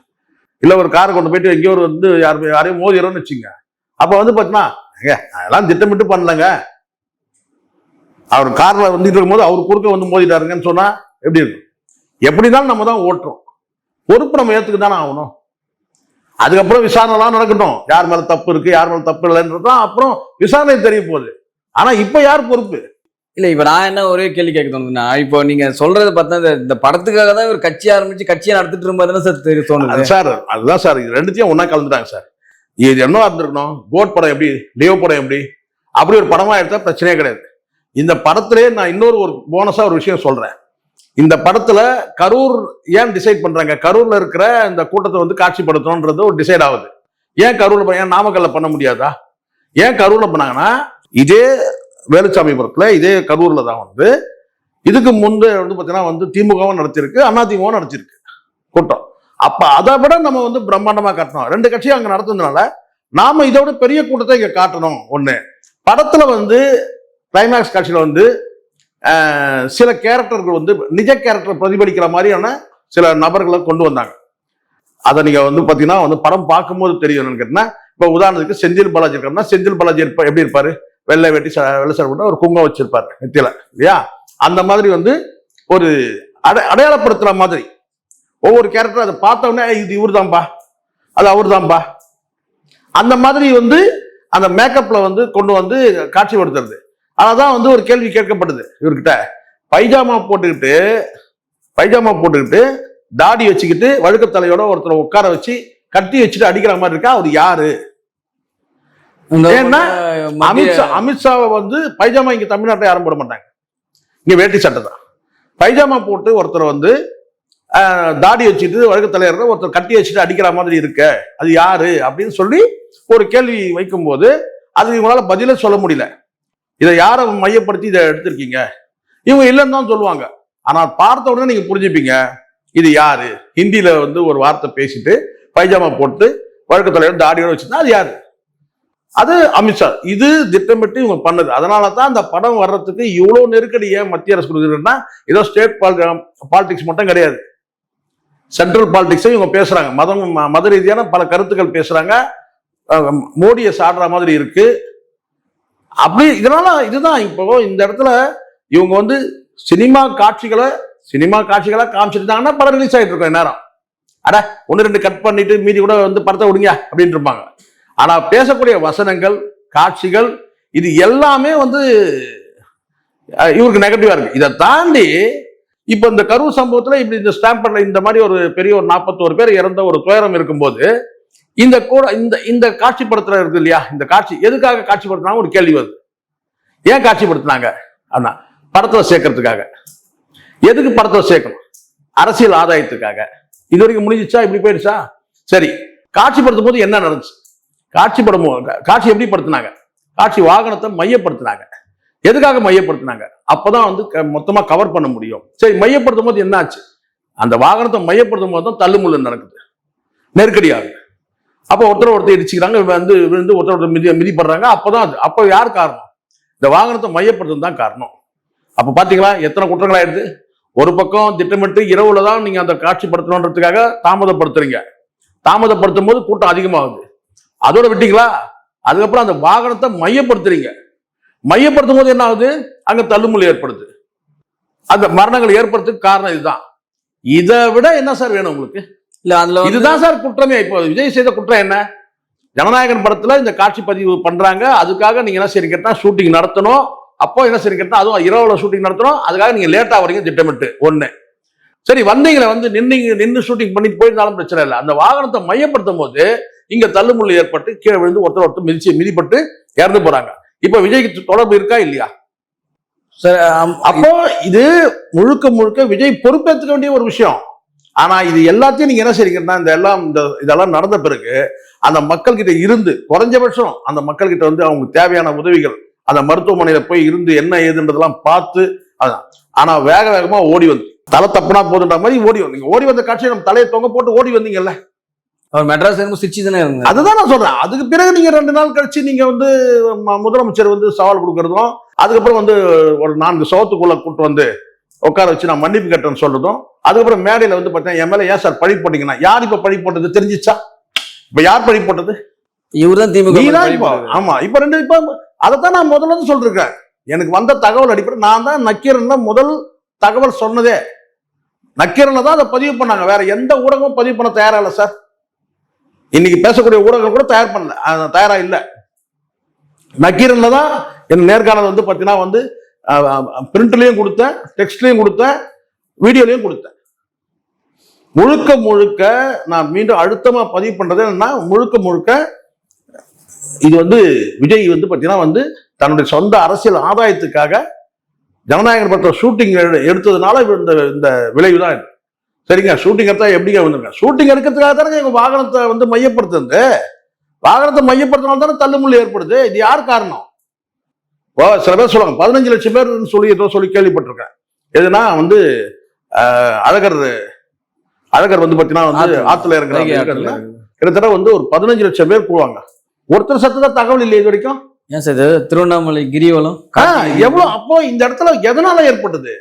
இல்ல ஒரு காரை கொண்டு போயிட்டு எங்கேயோ ஒரு வந்து யாரையும் மோதிரோன்னு வச்சுங்க, அப்ப வந்து பார்த்தீங்கன்னா அதெல்லாம் திட்டமிட்டு பண்ணலங்க, அவர் கார்ல வந்துட்டு இருக்கும்போது அவர் குறுக்க வந்து மோதிட்டாருங்கன்னு சொன்னா எப்படி இருக்கும்? எப்படிதான் நம்ம தான் ஓட்டுறோம், பொறுப்பு நம்ம ஏத்துக்கு தானே ஆகணும். அதுக்கப்புறம் விசாரணைலாம் நடக்கட்டும், யார் மேல தப்பு இருக்கு யார் மேல தப்பு இல்லைன்றதுதான் அப்புறம் விசாரணை தெரிய போகுது. ஆனா இப்ப யார் பொறுப்பு? இல்ல இப்ப நான் என்ன ஒரே கேள்வி கேட்க தோணுதுன்னா, இப்போ நீங்க சொல்றது பார்த்தா இந்த படத்துக்காக தான் ஒரு கட்சி ஆரம்பிச்சு கட்சியை நடத்திட்டு இருக்கும்போது சார் தோணுது சார். அதுதான் சார், இது ரெண்டுத்தையும் ஒன்னா கலந்துட்டாங்க சார். இது என்ன இருந்திருக்கணும், கோட் படம் எப்படி, லியோ படம் எப்படி, அப்படி ஒரு படமா எடுத்தா பிரச்சனையே கிடையாது. இந்த படத்திலே நான் இன்னொரு ஒரு போனஸா ஒரு விஷயம் சொல்றேன். இந்த படத்துல கரூர் ஏன் டிசைட் பண்றாங்க, கரூர்ல இருக்கிற இந்த கூட்டத்தை வந்து காட்சிப்படுத்தணும்ன்றது ஒரு டிசைட் ஆகுது. ஏன் கரூர்ல, ஏன் நாமக்கல்ல பண்ண முடியாதா? ஏன் கரூர்ல பண்ணாங்கன்னா, இதே வேலுச்சாமிபுரத்துல இதே கரூர்ல தான் வந்து இதுக்கு முன்பு வந்து பாத்தீங்கன்னா வந்து திமுகவும் நடத்திருக்கு, அதிமுகவும் நடத்திருக்கு கூட்டம். அப்ப அதை விட நம்ம வந்து பிரம்மாண்டமா காட்டணும். ரெண்டு கட்சியும் அங்க நடத்துனதுனால நாம இதை விட பெரிய கூட்டத்தை இங்க காட்டணும். ஒண்ணு, படத்துல வந்து கிளைமேக்ஸ் காட்சியில வந்து சில கேரக்டர்கள் வந்து நிஜ கேரக்டர் பிரதிபலிக்கிற மாதிரியான சில நபர்களை கொண்டு வந்தாங்க. அதை நீங்க வந்து பாத்தீங்கன்னா வந்து படம் பார்க்கும்போது தெரியும். கேட்டீங்கன்னா இப்ப உதாரணத்துக்கு செந்தில் பாலாஜி இருக்காருன்னா, செந்தில் பாலாஜி எப்படி இருப்பாரு, வெள்ளை வெட்டி வெள்ளை சார் போட்டு ஒரு குங்கம் வச்சிருப்பாரு நெத்தியில இல்லையா? அந்த மாதிரி வந்து ஒரு அடையாளப்படுத்துற மாதிரி ஒவ்வொரு கேரக்டரும் அதை பார்த்த உடனே இது இவர் தான்பா, அது அவர் தான்பா, அந்த மாதிரி வந்து அந்த மேக்கப்ல வந்து கொண்டு வந்து காட்சிப்படுத்துறது. அதான் வந்து ஒரு கேள்வி கேட்கப்படுது இவர்கிட்ட, பைஜாமா போட்டுக்கிட்டு தாடி வச்சுக்கிட்டு வழுக்க தலையோட ஒருத்தர் உட்கார வச்சு கட்டி வச்சுட்டு அடிக்கிற மாதிரி இருக்கா, அவர் யாரு? ஏன்னா அமித்ஷாவை வந்து பைஜாமா இங்க தமிழ்நாட்டை யாரும் போட மாட்டாங்க, இங்க வேட்டி சட்டை தான். பைஜாமா போட்டு ஒருத்தர் வந்து தாடி வச்சுட்டு வழுக்க தலையிற ஒருத்தர் கட்டி வச்சுட்டு அடிக்கிற மாதிரி இருக்க, அது யாரு அப்படின்னு சொல்லி ஒரு கேள்வி வைக்கும் போது அது இவங்களால பதிலே சொல்ல முடியல. இதை யாரை மையப்படுத்தி இதை எடுத்திருக்கீங்க, இவங்க இல்லைன்னு தான் சொல்லுவாங்க. ஆனா பார்த்த உடனே நீங்க புரிஞ்சுப்பீங்க இது யாரு. ஹிந்தியில வந்து ஒரு வார்த்தை பேசிட்டு பைஜாமா போட்டு வழுக்க தலையோட தாடியோட வச்சுருந்தா அது யாரு? அது அமித்ஷா. இது திட்டமிட்டு இவங்க பண்ணது. அதனால தான் அந்த படம் வர்றதுக்கு இவ்வளவு நெருக்கடியை மத்திய அரசு கொடுக்குதுன்னா, ஏதோ ஸ்டேட் பாலிடிக்ஸ் மட்டும் கிடையாது, சென்ட்ரல் பாலிடிக்ஸை இவங்க பேசுறாங்க. மத ரீதியான பல கருத்துக்கள் பேசுறாங்க, மோடியை சாடுற மாதிரி இருக்கு. அப்படி இதனால இதுதான் இப்போ இந்த இடத்துல இவங்க வந்து சினிமா காட்சிகளை காமிச்சிருந்தாங்கன்னா படம் ரிலீஸ் ஆகிட்டு இருக்கும் நேரம். அட ஒன்னு ரெண்டு கட் பண்ணிட்டு மீதி கூட வந்து படத்தை விடுங்க அப்படின்னு இருப்பாங்க. ஆனா பேசக்கூடிய வசனங்கள், காட்சிகள், இது எல்லாமே வந்து இவருக்கு நெகட்டிவா இருக்கு. இதை தாண்டி இப்ப இந்த கரூர் சம்பவத்துல இப்படி இந்த ஸ்டாம்பர்ல இந்த மாதிரி ஒரு பெரிய ஒரு 41 பேர் இறந்த ஒரு துயரம் இருக்கும்போது இந்த கூட இந்த காட்சிப்படுத்துற இருக்கு இல்லையா, இந்த காட்சி எதுக்காக காட்சிப்படுத்தினாங்க ஒரு கேள்வி வருது. ஏன் காட்சிப்படுத்தினாங்க? அதான் படத்துல சேர்க்கறதுக்காக. எதுக்கு படத்துல சேர்க்கணும்? அரசியல் ஆதாயத்துக்காக. இது வரைக்கும் முடிஞ்சிச்சா? இப்படி போயிடுச்சா? சரி, காட்சிப்படுத்தும் போது என்ன நடந்துச்சு? காட்சி எப்படி படுத்தினாங்க? காட்சி வாகனத்தை மையப்படுத்தினாங்க. எதுக்காக மையப்படுத்தினாங்க? அப்பதான் வந்து மொத்தமா கவர் பண்ண முடியும். சரி, மையப்படுத்தும் போது என்ன ஆச்சு? அந்த வாகனத்தை மையப்படுத்தும் போது தான் தள்ளுமுள்ளு நடக்குது, நெருக்கடியாகுது. அப்போ ஒருத்தர் இடிச்சுக்கிறாங்க, வந்து விழுந்து ஒருத்தர் மிதிப்படுறாங்க. அப்போ யார் காரணம்? இந்த வாகனத்தை மையப்படுத்தும் தான் காரணம். அப்ப பாத்தீங்களா எத்தனை குற்றங்கள் ஆயிடுது? ஒரு பக்கம் திட்டமிட்டு இரவுல தான் நீங்க அந்த காட்சிப்படுத்தணுன்றதுக்காக தாமதப்படுத்துறீங்க. தாமதப்படுத்தும் போது கூட்டம் அதிகமாகுது, அதோட விட்டீங்களா? அதுக்கப்புறம் அந்த வாகனத்தை மையப்படுத்துறீங்க. மையப்படுத்தும் போது என்ன ஆகுது? அங்க தள்ளுமுள்ளு ஏற்படுது. அந்த மரணங்கள் ஏற்படுறதுக்கு காரணம் இதுதான். இதை விட என்ன சார் வேணும் உங்களுக்கு? இல்ல அதுல இதுதான் சார் குற்றமே. இப்போ விஜய் செய்த குற்றம் என்ன? ஜனநாயகன் படத்துல இந்த காட்சி பதிவு பண்றாங்க, அதுக்காக நீங்க என்ன சரி கேட்டா ஷூட்டிங் நடத்தணும். அப்போ என்ன சரி கேட்டா அதுவும் இரவுல ஷூட்டிங் நடத்தணும், அதுக்காக நீங்க லேட்டா வரீங்க திட்டமிட்டு. ஒண்ணு சரி, வந்தீங்களே வந்து நின்று ஷூட்டிங் பண்ணிட்டு போயிருந்தாலும் பிரச்சனை இல்லை. அந்த வாகனத்தை மையப்படுத்தும் போது இங்க தள்ளுமுள்ளு ஏற்பட்டு கீழே விழுந்து ஒருத்தர் மிதிப்பட்டு இறந்து போறாங்க. இப்ப விஜய்க்கு தொடர்பு இருக்கா இல்லையா? அப்போ இது முழுக்க விஜய் பொறுப்பேற்றுக்க வேண்டிய ஒரு விஷயம். ஆனா இது எல்லாத்தையும் நீங்க என்ன செய்றீங்கன்னா, இதெல்லாம் நடந்த பிறகு அந்த மக்கள் கிட்ட இருந்து குறைஞ்சபட்சம் அந்த மக்கள் கிட்ட வந்து அவங்க தேவையான உதவிகள் அந்த மருத்துவமனையில போய் இருந்து என்ன ஏதுன்றதெல்லாம் பார்த்து அதான். ஆனா வேக வேகமா ஓடி வந்து தலை தப்புனா போதுன்ற மாதிரி ஓடி வந்தீங்க. ஓடி வந்த காட்சியை நம்ம தலையை தொங்க போட்டு ஓடி வந்தீங்கல்ல. அவர் மெட்ராஸ் சிரிச்சு தானே இருந்தாரு. அதுதான் நான் சொல்றேன். அதுக்கு பிறகு நீங்க 2 நாள் கழிச்சு நீங்க வந்து முதலமைச்சர் வந்து சவால் கொடுக்கறதும், அதுக்கப்புறம் வந்து ஒரு 4 சவத்துக்குள்ள கூட்டு வந்து உட்கார வச்சு நான் மன்னிப்பு கேட்டேன்னு சொல்றதும், அதுக்கப்புறம் மேடையில வந்து பார்த்தீங்கன்னா என் மேல ஏன் சார் பழி போட்டீங்கன்னா, யார் இப்ப பழி போட்டது தெரிஞ்சிச்சா? இப்ப யார் பழி போட்டது? இவர்தான் திமுக. ஆமா, இப்ப இப்ப அதைத்தான் நான் முதல்ல சொல்லிருக்கேன். எனக்கு வந்த தகவல் அடிப்படை நான் தான் நக்கீரன் முதல் தகவல் சொன்னதே. நக்கீரன்ல தான் அதை பதிவு பண்ணாங்க. வேற எந்த ஊடகமும் பதிவு பண்ண தயாரா இல்லை சார். இன்னைக்கு பேசக்கூடிய ஊடகம் கூட தயாரா இல்லை. நக்கீரன்ல தான் என் நேர்காணல் வந்து பார்த்தீங்கன்னா வந்து பிரிண்ட்லயும் கொடுத்தேன், டெக்ஸ்ட்லயும் கொடுத்தேன், வீடியோலையும் கொடுத்தேன். முழுக்க முழுக்க நான் மீண்டும் அழுத்தமா பதிவு பண்றது என்னன்னா, முழுக்க இது வந்து விஜய் வந்து பார்த்தீங்கன்னா வந்து தன்னுடைய சொந்த அரசியல் ஆதாயத்துக்காக ஜனநாயகன் படத்தை ஷூட்டிங் எடுத்ததுனால இந்த விளைவு தான் இது. சரிங்க, ஷூட்டிங் எடுத்தா எப்படிங்க வந்துருங்க? ஷூட்டிங் எடுக்கிறதுக்காக தானே எங்க வாகனத்தை வந்து மையப்படுத்துறது. வாகனத்தை மையப்படுத்தினால தானே தள்ளுமுள்ளு ஏற்படுது. இது யார் காரணம்? சில பேர் சொல்லுவாங்க 15 லட்சம் பேர் சொல்லி கேள்விப்பட்டிருக்கேன். எதுனா வந்து அழகர் வந்து பாத்தீங்கன்னா வந்து ஆத்துல இறங்குறாங்க. கிட்டத்தட்ட வந்து ஒரு 15 லட்சம் பேர் போவாங்க. ஒருத்தர் சத்ததான் தகவல் இல்லை இது வரைக்கும். ஏன் சார் திருவண்ணாமலை கிரிவலம் எவ்வளவு? அப்போ இந்த இடத்துல எதனால ஏற்பட்டது?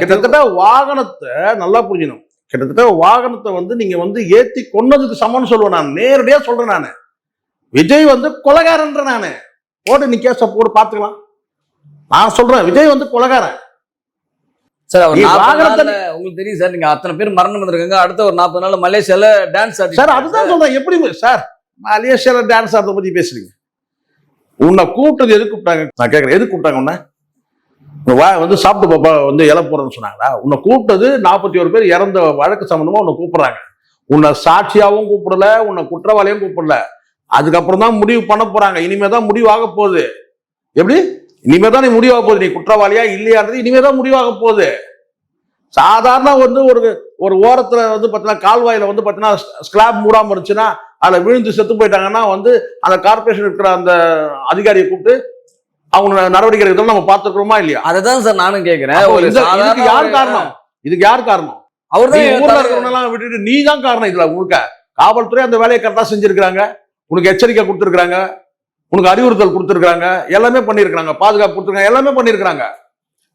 கிட்டத்தட்ட வாகனத்தை நல்லா புரிஞ்சிடும். கிட்டத்தட்ட வாகனத்தை வந்து நீங்க வந்து ஏத்தி கொன்னதுக்கு சமம்னு சொல்லுவேன். நான் நேரடியா சொல்றேன். நானு விஜய் வந்து கொலைகாரன்ற நானு போட்டு நீ கேஸ போட்டு பாத்துக்கலாம். நான் சொல்றேன் விஜய் வந்து கொலைகாரன் சார். உங்களுக்கு தெரியும் சார், நீங்க அத்தனை பேர் மரணம் வந்திருக்காங்க. அடுத்த ஒரு 40 நாள் மலேசியால டான்ஸ் ஆடி சார். அதுதான் சொல்றேன். எப்படி சார் மலேசியால டான்ஸ் ஆடுறத பத்தி பேசுறீங்க? உன்னை கூப்பிட்டது எது கூப்பிட்டாங்க? நான் கேட்கறேன், எது கூப்பிட்டாங்க? உன்னை வந்து சாப்பிட்டு பாப்பா வந்து இலை போறேன்னு சொன்னாங்களா? உன்னை கூப்பிட்டது 41 பேர் இறந்த வழக்கு சம்பந்தமா உன்னை கூப்பிடுறாங்க. உன்னை சாட்சியாவும் கூப்பிடல, உன்னை குற்றவாளியும் கூப்பிடல. அதுக்கப்புறம் தான் முடிவு பண்ண போறாங்க. இனிமேதான் முடிவாக போகுது. எப்படி? இனிமேதான் நீ முடிவாக போகுது. நீ குற்றவாளியா இல்லையான்றது இனிமேதான் முடிவாக போகுது. சாதாரண வந்து ஒரு ஓரத்துல வந்து பாத்தீங்கன்னா கால்வாயில வந்து பாத்தீங்கன்னா ஸ்லாப் மூடாம இருந்துச்சுன்னா அதுல விழுந்து செத்து போயிட்டாங்கன்னா வந்து அந்த கார்பரேஷன் இருக்கிற அந்த அதிகாரியை கூப்பிட்டு அவங்க நடவடிக்கை எடுக்கிறோம். நம்ம பார்த்துக்கிறோமா இல்லையா? அதான் சார் நானும் கேட்கிறேன். இதுக்கு யார் காரணம்? இதுக்கு யார் காரணம்? அவர்தான் விட்டுட்டு நீ தான் காரணம். இதுல முழுக்க காவல்துறை அந்த வேலையை கரெக்டா செஞ்சிருக்கிறாங்க. உனக்கு எச்சரிக்கை கொடுத்துருக்காங்க, உனக்கு அறிவுறுத்தல் கொடுத்துருக்காங்க, எல்லாமே பண்ணிருக்காங்க, பாதுகாப்பு கொடுத்துருக்காங்க, எல்லாமே பண்ணிருக்காங்க.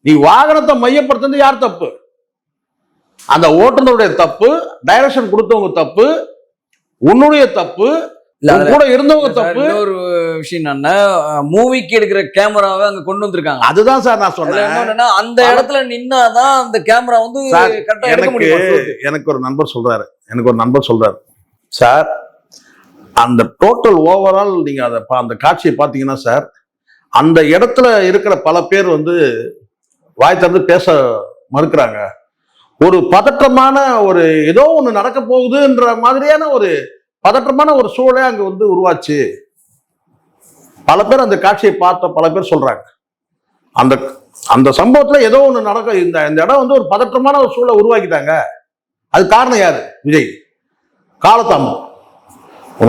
நீ வாகனத்தை மையப்படுத்துறது யார் தப்பு? அந்த ஓட்டுநருடைய தப்பு, டைரக்ஷன் கொடுத்தவங்க தப்பு, உன்னுடைய தப்பு, கூட இருந்தவங்க தப்பு. ஒரு விஷயம் என்னன்னா, மூவிக்கு எடுக்கிற கேமராவை அங்க கொண்டு வந்திருக்காங்க. அதுதான் சார் நான் சொன்னேன். அந்த இடத்துல நின்னாதான் அந்த கேமரா வந்து எனக்கு ஒரு நண்பர் சொல்றாரு சார், அந்த டோட்டல் ஓவரால் நீங்க அந்த காட்சியை பாத்தீங்கன்னா சார், அந்த இடத்துல இருக்கிற பல பேர் வந்து வாய் திறந்து பேச மறுக்கிறாங்க. ஒரு பதற்றமான ஒரு ஏதோ ஒண்ணு நடக்க போகுதுன்ற மாதிரியான ஒரு பதற்றமான ஒரு சூழலை அங்க வந்து உருவாச்சு. பல பேர் அந்த காட்சியை பார்த்த பல பேர் சொல்றாங்க, அந்த அந்த சம்பவத்துல ஏதோ ஒண்ணு நடக்க இந்த இடம் வந்து ஒரு பதற்றமான ஒரு சூழலை உருவாக்கிட்டாங்க. அது காரணம் யாரு? விஜய். காலதாமம்.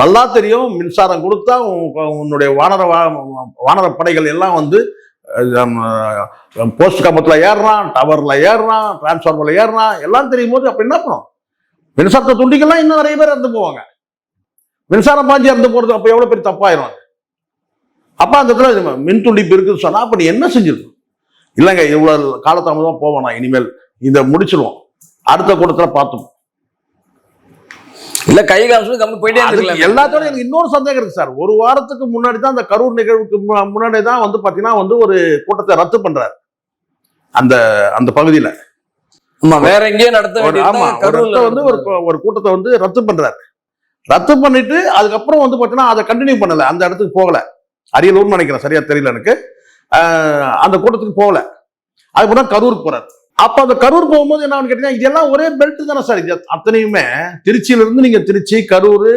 நல்லா தெரியும். மின்சாரம் கொடுத்தா உன்னுடைய வானர படைகள் எல்லாம் வந்து போஸ்ட் கம்பத்துல ஏறுறான், டவர்ல ஏறுறான், டிரான்ஸ்பார்மர்ல ஏறுறான், எல்லாம் தெரியும் போது அப்ப என்ன பண்ணும்? மின்சாரத்தை துண்டிக்கலாம், இன்னும் நிறைய பேர் இறந்து போவாங்க. மின்சாரம் பாஞ்சு இறந்து போறது அப்ப எவ்வளவு பேர் தப்பாயிரும். அப்ப அந்த இடத்துல மின் துண்டிப்பு இருக்குன்னு சொன்னா அப்ப நீ என்ன செஞ்சிருக்கும்? இல்லைங்க, இவ்வளவு காலதாமதமா போவோம், இனிமேல் இதை முடிச்சிருவோம், அடுத்த கூட்டத்துல பார்த்தோம். இல்ல கை காமிச்சு போயிட்டே இருக்கலாம். எல்லாத்தோட எனக்கு இன்னொரு சந்தேகம் இருக்கு சார். ஒரு வாரத்துக்கு முன்னாடி தான் அந்த கரூர் நிகழ்வுக்கு முன்னாடி தான் வந்து பாத்தீங்கன்னா வந்து ஒரு கூட்டத்தை ரத்து பண்றாரு அந்த அந்த பகுதியில. வேற எங்கேயும் நடத்த வந்து ஒரு கூட்டத்தை வந்து ரத்து பண்றாரு. ரத்து பண்ணிட்டு அதுக்கப்புறம் வந்து பாத்தீங்கன்னா அதை கண்டினியூ பண்ணல, அந்த இடத்துக்கு போகல. அரியலூர்னு நினைக்கிறேன், சரியா தெரியல எனக்கு. அந்த கூட்டத்துக்கு போகல. அதுக்கப்புறம் கரூருக்கு போறாரு. அப்ப அந்த கரூர் போகும்போது என்ன கேட்டீங்கன்னா, இதெல்லாம் ஒரே பெல்ட் தானே சார். இது அத்தனையுமே திருச்சியில இருந்து நீங்க திருச்சி, கரூர்,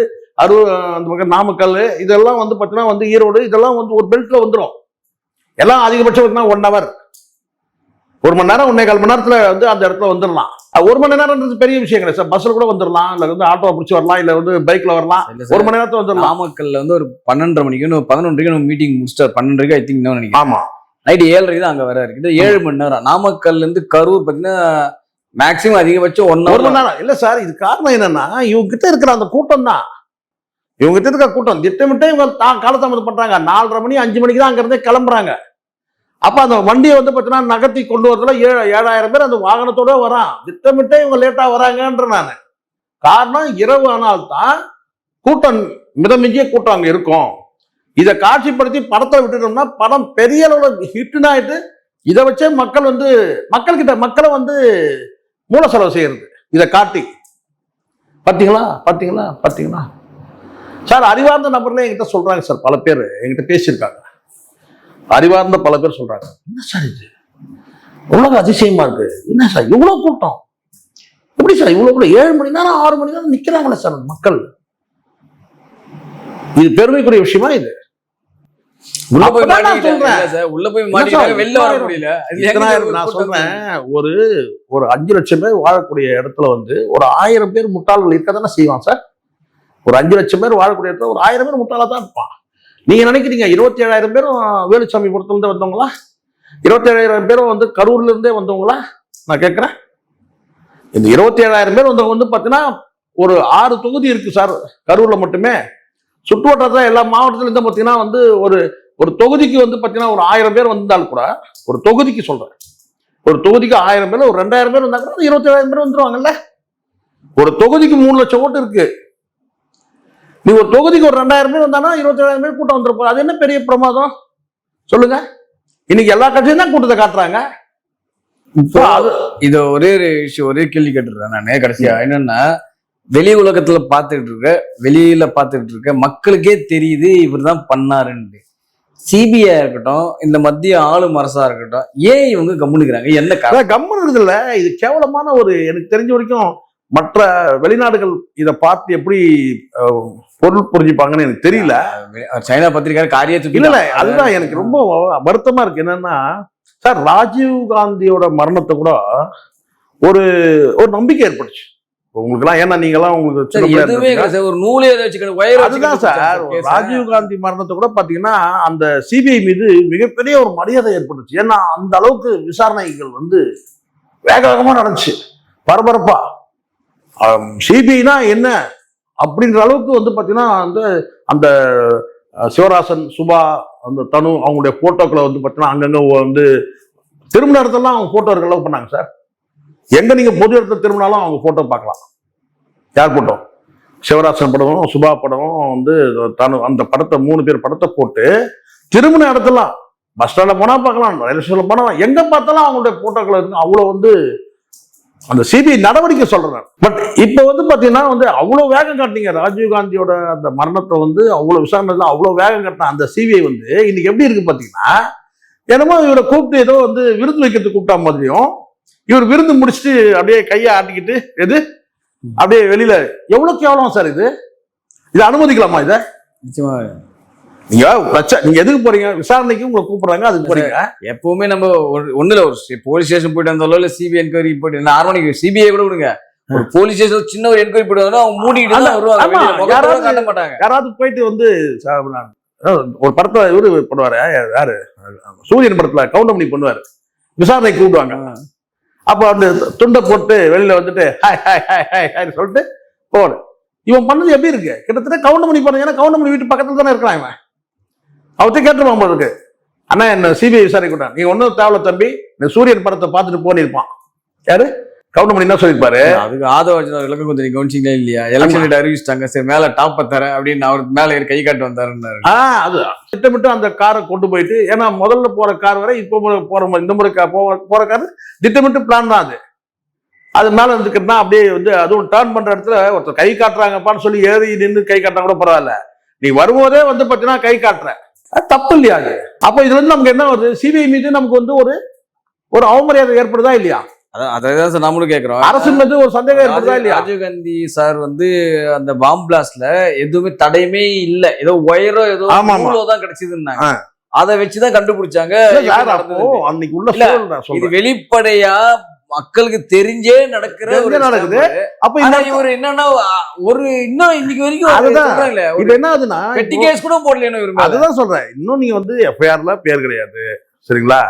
அந்த பக்கம் நாமக்கல், இதெல்லாம் வந்து பாத்தீங்கன்னா வந்து ஈரோடு, இதெல்லாம் வந்து ஒரு பெல்ட்ல வந்துடும். எல்லாம் அதிகபட்சம் 1 hour. 1 மணி நேரம் 1.25 மணி நேரத்துல வந்து அந்த இடத்துல வந்துடலாம். 1 மணி நேரம்ன்றது பெரிய விஷயம் கிடையாது சார். பஸ்ல கூட வந்துடலாம், இல்ல வந்து ஆட்டோ பிடிச்சி வரலாம், இல்ல வந்து பைக்ல வரலாம். 1 மணி நேரத்துல வந்துடலாம். நாமக்கல்ல வந்து ஒரு 12:30 மணிக்கு 11:00 மீட்டிங் முடிச்சிட்டார். 12:30 ஐ திங்க் நினைக்கிறேன். ஆமா, நைட்டு 7:30 தான் அங்க வர இருக்குது. 7 மணி நேரம். நாமக்கல்ல இருந்து கரூர் பாத்தீங்கன்னா மேக்சிமம் அதிகபட்சம் 1 மணி நேரம் இல்ல சார். இது காரணம் என்னன்னா, இவங்க கிட்ட இருக்கிற அந்த கூட்டம் தான். இவங்க கிட்ட இருக்கிற கூட்டம் திட்டமிட்டே இவங்க காலதாமதம் பண்றாங்க. 4:30 மணி 5 மணிக்கு தான் அங்க இருந்தே கிளம்புறாங்க. அப்ப அந்த வண்டியை வந்து பாத்தீங்கன்னா நகர்த்தி கொண்டு வரதுல 7,000 பேர் அந்த வாகனத்தோட வரான். திட்டமிட்டே இவங்க லேட்டா வராங்கன்ற நானு. காரணம் இரவு ஆனால்தான் கூட்டம் மிதமிஞ்சிய கூட்டம் அங்க இருக்கும். இதை காட்சிப்படுத்தி படத்தை விட்டுட்டோம்னா படம் பெரிய அளவுல ஹிட்னு ஆயிட்டு இதை வச்சே மக்கள் வந்து மக்களை வந்து மூல செலவு செய்யறது. இதை காட்டி பாத்தீங்களா சார். அறிவார்ந்த நபர்ல என்கிட்ட சொல்றாங்க சார், பல பேர் என்கிட்ட பேசியிருக்காங்க. அறிவார்ந்த பல பேர் சொல்றாங்க, என்ன சார் இது உலக அதிசயமா இருக்கு, என்ன சார் இவ்வளவு கூட்டம், எப்படி சார் இவ்வளவு கூட 7 மணி நேரம் 6 மணி நேரம் நிக்கிறாங்களே சார் மக்கள். இது பெருமைக்குரிய விஷயமா? இது உள்ள போய் வெளில வர முடியல. நான் சொல்றேன், ஒரு 5 லட்சம் பேர் வாழக்கூடிய இடத்துல வந்து ஒரு 1000 பேர் முட்டாள்கள் இருக்கதானே செய்வான் சார். ஒரு 5 லட்சம் பேர் வாழக்கூடிய இடத்துல ஒரு 1000 பேர் முட்டாளா தான் இருப்பான். நீங்க நினைக்கிறீங்க 27,000 பேரும் வேலுச்சாமிபுரத்துல இருந்து வந்தவங்களா? 27,000 பேரும் வந்து கரூர்ல இருந்தே வந்தவங்களா? நான் கேட்கிறேன். இந்த 27,000 பேர் வந்தவங்க வந்து பாத்தீங்கன்னா ஒரு 6 தொகுதி இருக்கு சார் கரூர்ல மட்டுமே. சுற்று வட்டாரத்துல எல்லா மாவட்டத்துல இருந்து பாத்தீங்கன்னா வந்து ஒரு தொகுதிக்கு வந்து பாத்தீங்கன்னா ஒரு 1000 பேர் வந்தாலும் கூட, ஒரு தொகுதிக்கு சொல்றேன், ஒரு தொகுதிக்கு 1000 பேர் ஒரு 2,000 பேர் வந்தா கூட 27,000 பேர் வந்துருவாங்கல்ல. ஒரு தொகுதிக்கு 3 லட்சம் ஓட்டு இருக்கு. நீ ஒரு தொகுதிக்கு ஒரு 2,000 பேர் வந்தானா 27,000 பேர் கூட்டம் வந்துருப்போம். அது என்ன பெரிய பிரமாதம் சொல்லுங்க? இன்னைக்கு எல்லா கட்சியும் தான் கூட்டத்தை காட்டுறாங்க. இது ஒரே விஷயம், ஒரே கேள்வி கேட்டுறேன் நானே கடைசியா. என்னன்னா, வெளி உலகத்துல வெளியில பாத்துட்டு இருக்க மக்களுக்கே தெரியுது இவர் தான் பண்ணாருன்னு. சிபிஐ இருக்கட்டும், இந்த மத்திய ஆளும் அரசா இருக்கட்டும், ஏன் இவங்க கம்முனுக்குறாங்க? என்ன கம்முனு இருக்குது இல்ல? இது கேவலமான ஒரு, எனக்கு தெரிஞ்ச வரைக்கும் மற்ற வெளிநாடுகள் இதை பார்த்து எப்படி பொருள் புரிஞ்சுப்பாங்கன்னு எனக்கு தெரியல. சைனா பத்திரிகை காரியத்துக்கு இல்ல, அதுதான் எனக்கு ரொம்ப வருத்தமா இருக்கு. என்னன்னா சார், ராஜீவ் காந்தியோட மரணத்தை கூட ஒரு நம்பிக்கை ஏற்பட்டுச்சு உங்களுக்கு எல்லாம். ஏன்னா நீங்க எல்லாம் உங்களுக்கு ஒரு நூலே அதுதான் சார். ராஜீவ் காந்தி மரணத்தை கூட பாத்தீங்கன்னா அந்த சிபிஐ மீது மிகப்பெரிய ஒரு மரியாதை ஏற்பட்டுச்சு. ஏன்னா அந்த அளவுக்கு விசாரணைகள் வந்து வேக வேகமா நடந்துச்சு, பரபரப்பா. சிபிஐனா என்ன அப்படின்ற அளவுக்கு வந்து பாத்தீங்கன்னா வந்து அந்த சிவராசன், சுபா, அந்த தனு அவங்களுடைய போட்டோக்களை வந்து பாத்தீங்கன்னா அங்கங்க வந்து திருமண இடத்துலாம் அவங்க போட்டோ இருக்க பண்ணாங்க சார். எங்க நீங்க பொது இடத்துல திரும்பினாலும் அவங்க போட்டோ பார்க்கலாம். யார் போட்டோ? சிவராசன் படமும் சுபா படமும் வந்து தனு, அந்த படத்தை 3 பேர் படத்தை போட்டு திருமண இடத்துலாம் பஸ் ஸ்டாண்ட்ல போனா பார்க்கலாம், ரயில்வே ஸ்டேஷன்ல போனா எங்க பார்த்தாலும் அவங்களுடைய போட்டோக்கள் இருக்கு. அவ்வளவு வந்து அந்த சிபிஐ நடவடிக்கை சொல்றேன். பட் இப்ப வந்து பாத்தீங்கன்னா வந்து அவ்வளவு வேகம் காட்டினீங்க ராஜீவ் காந்தியோட அந்த மரணத்தை வந்து அவ்வளவு விசாரணை அவ்வளவு வேகம் காட்டின அந்த சிபிஐ வந்து இன்னைக்கு எப்படி இருக்கு பாத்தீங்கன்னா, என்னமோ இவரை கூப்பிட்டு ஏதோ வந்து விருந்து வைக்கிறதுக்கு கூப்பிட்டா மாதிரியும், இவர் விருந்து முடிச்சுட்டு அப்படியே கையை ஆட்டிக்கிட்டு அப்படியே வெளியில. எவ்வளவு கேவலம் சார் இது. இதை அனுமதிக்கலாமா? இதை நிச்சயமா நீங்க எதுக்கு போறீங்க? விசாரணைக்கு உங்களை கூப்பிடுறாங்க, அதுக்கு போறீங்க. எப்பவுமே நம்ம ஒண்ணுல ஒரு போலீஸ் ஸ்டேஷன் போயிட்டு வந்தாலும் இல்ல சிபிஐ என்கொயரி போயிட்டு, நார்மலி சிபிஐ கூட விடுங்க, ஒரு போலீஸ் ஸ்டேஷன் சின்ன ஒரு என்கொயரி போயிட்டு வந்தா அவங்க மூடிட்டு காட்ட மாட்டாங்க. யாராவது போயிட்டு வந்து ஒரு படத்துல இவரு பண்ணுவாரு, யாரு சூரியன் படத்துல கவுண்டமணி பண்ணுவாரு, விசாரணை கூப்பிடுவாங்க. அப்ப அந்த துண்டை போட்டு வெளியில வந்துட்டு hi hi hi hi hi சொல்லிட்டு போடு. இவன் பண்ணது எப்படி இருக்கு? கிட்டத்தட்ட கவுண்டமணி பண்ண. ஏன்னா கவுண்டமணி வீட்டு பக்கத்துல தானே இருக்கிறான் இவன். அவர்கிட்ட கேட்டுருவான் போல இருக்கு, அண்ணா என்ன சிபிஐ விசாரிக்கூட்டான், நீங்க ஒன்னும் தேவையில்ல தம்பி, இந்த சூரியன் படத்தை பார்த்துட்டு போனிருப்பான். யாரு? கவுண்டமணி என்ன சொல்லிருப்பாரு? அதுக்கு ஆதரவு விளக்கம் கொஞ்சம் கவனிச்சிங்களா இல்லையா? எலெக்ஷன் அறிவிச்சிட்டாங்க, சரி மேல டாப் தரேன் அப்படின்னு அவர் மேல கை காட்டு வந்தாருன்னாரு. அது திட்டமிட்டு அந்த காரை கொண்டு போயிட்டு, ஏன்னா முதல்ல போற கார் வரை இப்போ போற இந்த முறை போற கார் திட்டமிட்டு பிளான் தான். அது மேல இருந்துக்கிட்டா அப்படியே வந்து அதுவும் டேர்ன் பண்ற இடத்துல ஒருத்தர் கை காட்டுறாங்கப்பான்னு சொல்லி ஏறி நின்று கை காட்டா கூட பரவாயில்ல, நீ வரும்போதே வந்து பாத்தீங்கன்னா கை காட்டுற, தப்பு இல்லையா அது? அப்ப இதுல இருந்து நமக்கு என்ன வருது? சிபிஐ மீது நமக்கு வந்து ஒரு அவமரியாதை ஏற்படுதா இல்லையா? அதான் சார் நம்மளும் கேட்கிறோம். அரசு மீது ஒரு சந்தேகம் ஏற்படுதா இல்லையா? ராஜீவ் காந்தி சார் வந்து அந்த பாம் பிளாஸ்ட்ல எதுவுமே தடையுமே இல்ல, ஏதோ ஒயரோ ஏதோ தான் கிடைச்சதுன்னாங்க. அதை வச்சுதான் கண்டுபிடிச்சாங்க. இல்ல எப்படி சார், அப்போ நடந்ததுன்னு. அன்னைக்கு உள்ள இல்ல, சூழல் நான் இது சொல்றேன். வெளிப்படையா மக்களுக்கு தெரிஞ்சே நடக்கிற ஒரு தெரிஞ்சே நடக்குது. scam. அப்ப ஆனா இந்த இவரு என்னன்னா ஒரு இன்னும் இன்னைக்கு வரைக்கும் அதுதான். சொல்றாங்களே, ஒரு இது என்ன ஆகுதுன்னா, பெட்டி கேஸ் கூட போடலைன்னு இவரு மேல. அதுதான் சொல்றேன். இன்னும் நீங்க வந்து எஃப்ஐஆர்ல பேர் கிடையாது, சரிங்களா?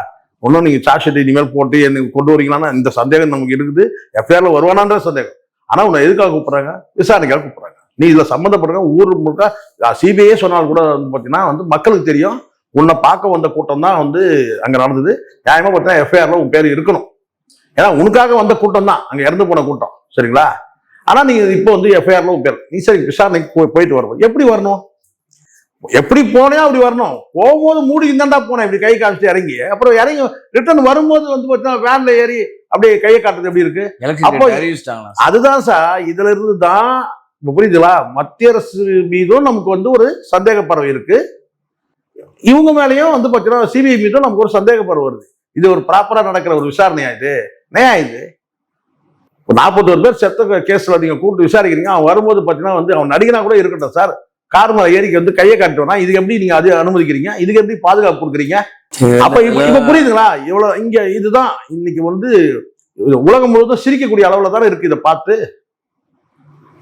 இன்னும் நீங்க சார்ஜ் ஷீட் இனிமேல் போட்டு என்ன கொண்டு வரீங்களான்னா இந்த சந்தேகம் நமக்கு இருக்குது. எஃப்ஐஆர்ல வருவானான்ற சந்தேகம். ஆனா உன்னை எதுக்காக கூப்பிடுறாங்க? விசாரணைக்காக கூப்பிடுறாங்க. நீ இதுல சம்மந்தப்படுற ஊர் முழுக்க சிபிஐ சொன்னால் கூட வந்து பாத்தீங்கன்னா வந்து மக்களுக்கு தெரியும் உன்னை பார்க்க வந்த கூட்டம் தான் வந்து அங்க நடந்தது. நியாயமா பார்த்தீங்கன்னா எஃப்ஐஆர்ல உன் பேர் இருக்கணும். ஏன்னா உனக்காக வந்த கூட்டம் தான் அங்க இறந்து போன கூட்டம், சரிங்களா? ஆனா நீங்க இப்போ வந்து எஃப்ஐஆர்ல உன் பேர், நீ சரி விசாரணைக்கு போயிட்டு வரணும். எப்படி வரணும்? எப்படி போனேன் அப்படி வரணும். போகும்போது மூடி இருந்தாண்டா போனேன், இப்படி கை காமிச்சு இறங்கி, அப்புறம் இறங்கி ரிட்டர்ன் வரும்போது வந்து பார்த்தீங்கன்னா வேன்ல ஏறி அப்படியே கையை காட்டுறது எப்படி இருக்கு? அப்போ அறிவிச்சிட்டாங்களா? அதுதான் சார், இதுல இருந்து தான் இப்ப புரியுதுங்களா? மத்திய அரசு மீதும் நமக்கு வந்து ஒரு சந்தேக பறவை இருக்கு, இவங்க மேலேயும் வந்து பார்த்தீங்கன்னா சிபிஐ மீதும் நமக்கு ஒரு சந்தேக பறவை வருது. இது ஒரு ப்ராப்பரா நடக்கிற ஒரு விசாரணையா இது? நேயா இது? 41 பேர் செத்த கேஸ்ல நீங்க கூப்பிட்டு விசாரிக்கிறீங்க. அவன் வரும்போது பாத்தீங்கன்னா வந்து அவன் நடிகனா கூட இருக்கட்டும் சார், கார் மேல ஏறிக்கு வந்து கையை காட்டுவானா, இதுக்கு எப்படி நீங்க அது அனுமதிக்கிறீங்க? இதுக்கு எப்படி பாதுகாப்பு கொடுக்குறீங்க? அப்ப இப்ப புரியுதுங்களா? இவ்வளவு இங்க இதுதான் இன்னைக்கு வந்து உலகம் முழுவதும் சிரிக்கக்கூடிய அளவுல தானே இருக்கு. இதை பார்த்து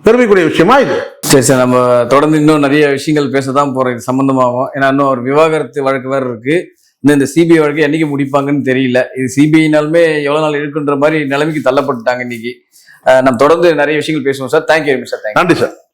பெருமைக்கூடிய விஷயமா இது? சரி சார், நம்ம தொடர்ந்து இன்னும் நிறைய விஷயங்கள் பேசதான் போறோம் இது சம்பந்தமாகும். ஏன்னா இன்னும் ஒரு விவாகரத்து வழக்கு வேற இருக்கு. இன்னும் இந்த சிபிஐ வழக்கு என்னைக்கு முடிப்பாங்கன்னு தெரியல. இது சிபிஐனாலுமே எவ்வளவு நாள் இருக்குன்ற மாதிரி நிலைமைக்கு தள்ளப்பட்டுட்டாங்க இன்னைக்கு. நம்ம தொடர்ந்து நிறைய விஷயங்கள் பேசுவோம் sir. Thank you very much sir. நன்றி சார்.